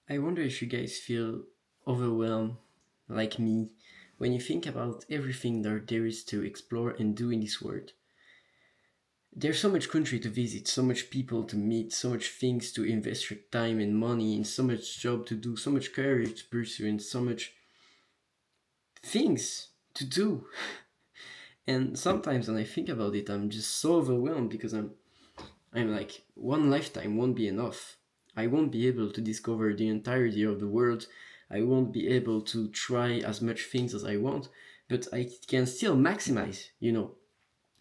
I wonder if you guys feel overwhelmed like me when you think about everything there is to explore and do in this world. There's so much country to visit, so much people to meet, so much things to invest your time and money in, so much job to do, so much career to pursue, and so much things to do. And sometimes when I think about it, I'm just so overwhelmed because I'm like, one lifetime won't be enough. I won't be able to discover the entirety of the world. I won't be able to try as much things as I want, but I can still maximize,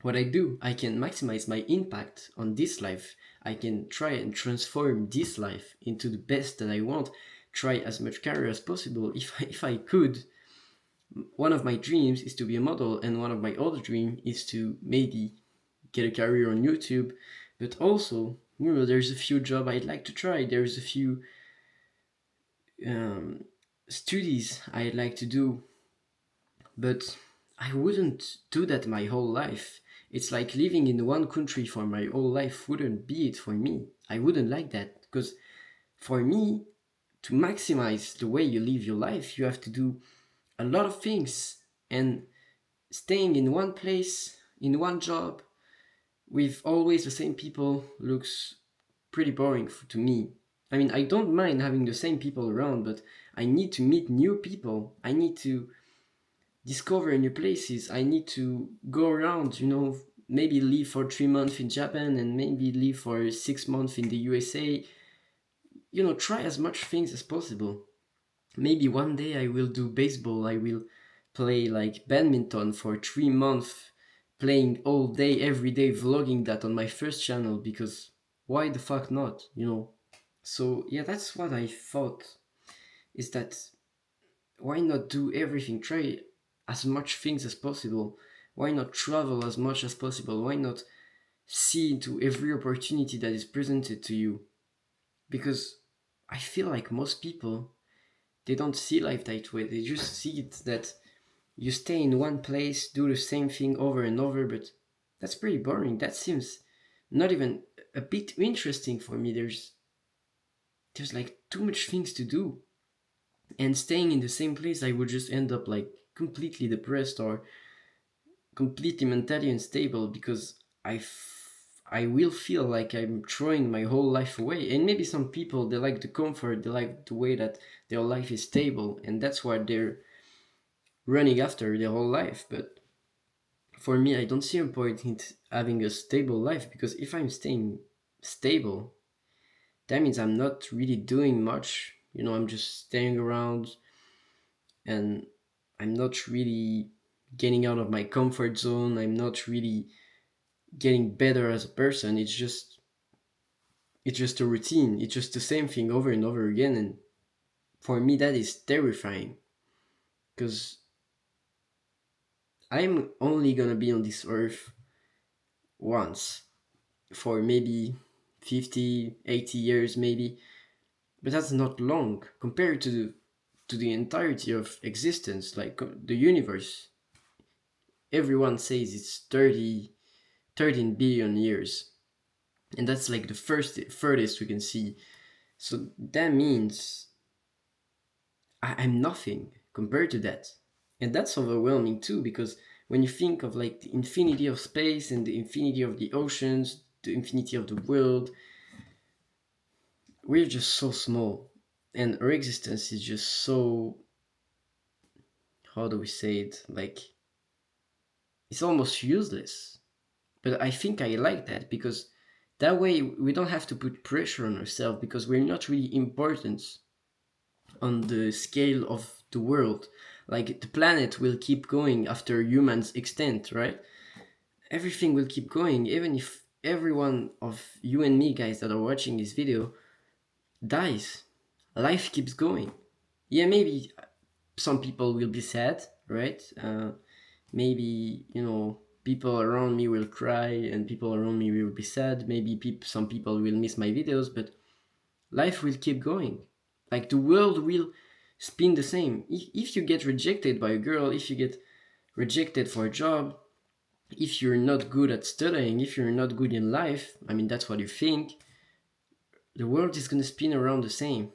what I do. I can maximize my impact on this life. I can try and transform this life into the best that I want. Try as much career as possible. If I could, one of my dreams is to be a model, and one of my other dreams is to maybe get a career on YouTube. But also, there's a few job I'd like to try. There's a few um, studies I'd like to do, but I wouldn't do that my whole life. It's like living in one country for my whole life wouldn't be it for me. I wouldn't like that because for me, to maximize the way you live your life, you have to do a lot of things, and staying in one place, in one job, with always the same people looks pretty boring to me. I mean, I don't mind having the same people around, but I need to meet new people. I need to discover new places. I need to go around, maybe live for 3 months in Japan and maybe live for 6 months in the USA. Try as much things as possible. Maybe one day I will do baseball. I will play like badminton for 3 months, playing all day, every day, vlogging that on my first channel because why the fuck not? So yeah, that's what I thought, is that why not do everything? Try as much things as possible. Why not travel as much as possible? Why not see into every opportunity that is presented to you? Because I feel like most people, they don't see life that way. They just see it that you stay in one place, do the same thing over and over, but that's pretty boring. That seems not even a bit interesting for me. There's like too much things to do. And staying in the same place, I would just end up like completely depressed or completely mentally unstable because I will feel like I'm throwing my whole life away. And maybe some people, they like the comfort, they like the way that their life is stable, and that's what they're running after their whole life. But for me, I don't see a point in having a stable life, because if I'm staying stable, that means I'm not really doing much. I'm just staying around, and I'm not really getting out of my comfort zone. I'm not really getting better as a person. It's just a routine. It's just the same thing over and over again, and for me that is terrifying because I'm only gonna be on this earth once, for maybe 50, 80 years maybe, but that's not long compared to the entirety of existence, like the universe. Everyone says it's 13 billion years, and that's like the furthest we can see. So that means I'm nothing compared to that. And that's overwhelming too, because when you think of like the infinity of space and the infinity of the oceans, the infinity of the world, we're just so small. And our existence is just so, how do we say it? Like, it's almost useless. But I think I like that because that way we don't have to put pressure on ourselves because we're not really important on the scale of the world. Like the planet will keep going after humans extinct, right? Everything will keep going, even if every one of you and me guys that are watching this video dies. Life keeps going. Yeah, maybe some people will be sad, right? Maybe people around me will cry and people around me will be sad. Maybe some people will miss my videos, but life will keep going. Like the world will spin the same. If you get rejected by a girl, if you get rejected for a job, if you're not good at studying, if you're not good in life, I mean that's what you think, the world is gonna spin around the same.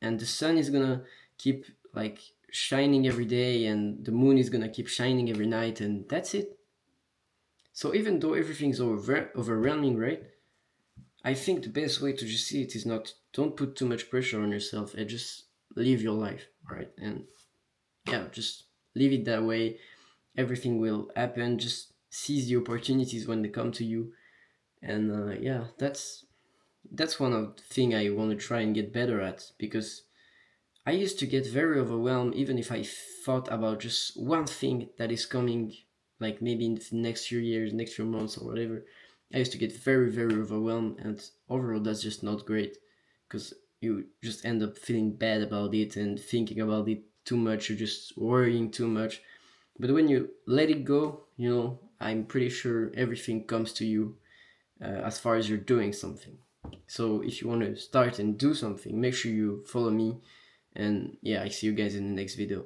and the sun is gonna keep like shining every day, and the moon is gonna keep shining every night, and that's it. So even though everything's overwhelming, right? I think the best way to just see it is not, don't put too much pressure on yourself and just live your life, right? And yeah, just leave it that way. Everything will happen. Just seize the opportunities when they come to you. And yeah, that's one of the thing I want to try and get better at, because I used to get very overwhelmed even if I thought about just one thing that is coming, like maybe in the next few years, next few months, or whatever. I used to get very, very overwhelmed, and overall, that's just not great, because you just end up feeling bad about it and thinking about it too much. You're just worrying too much. But when you let it go, I'm pretty sure everything comes to you as far as you're doing something. So if you want to start and do something, make sure you follow me. And yeah, I see you guys in the next video.